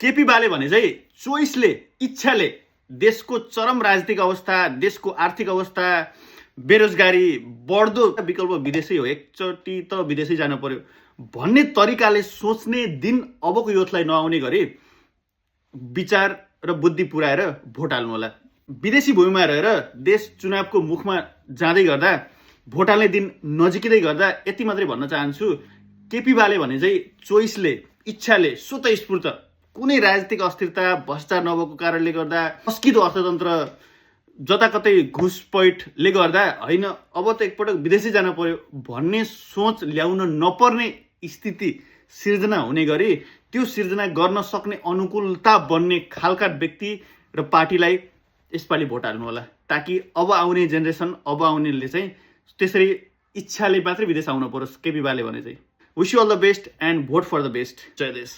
केपी बाले भने चाहिँ चोइसले, इच्छाले देशको चरम राजनीतिक अवस्था, देशको आर्थिक अवस्था, बेरोजगारी, बढ्दो विकल्प विदेशै हो, एकचोटि त विदेशै जानु पर्यो भन्ने तरिकाले सोच्ने दिन अबको युथलाई नआउने गरी विचार र बुद्धि पुर्याएर भोट हाल्नु होला। विदेशी भूमिमा रहेर देश चुनावको मुखमा जाँदै गर्दा, भोट हाल्ने दिन नजिकै गर्दा यति मात्रै भन्न चाहन्छु, केपी बाले भने चाहिँ चोइसले, इच्छाले, स्वतःस्फूर्त कुनै राजनीतिक अस्थिरता, भ्रष्टाचार नभएको कारणले गर्दा, अस्किदो अर्थतन्त्र, जताकतै घुसपैठले गर्दा होइन अब त एकपटक विदेशै जान पर्यो भन्ने सोच ल्याउन नपर्ने स्थिति सिर्जना हुने गरी त्यो सिर्जना गर्न सक्ने अनुकूलता बन्ने खालका व्यक्ति र पार्टीलाई यसपालि भोट हाल्नु होला, ताकि अब आउने जेनेरेसन, अब आउनेले चाहिँ त्यसरी इच्छाले मात्रै विदेश आउन परोस्। केपी बाले भने चाहिँ wish you all the best and vote for the best. जय देश।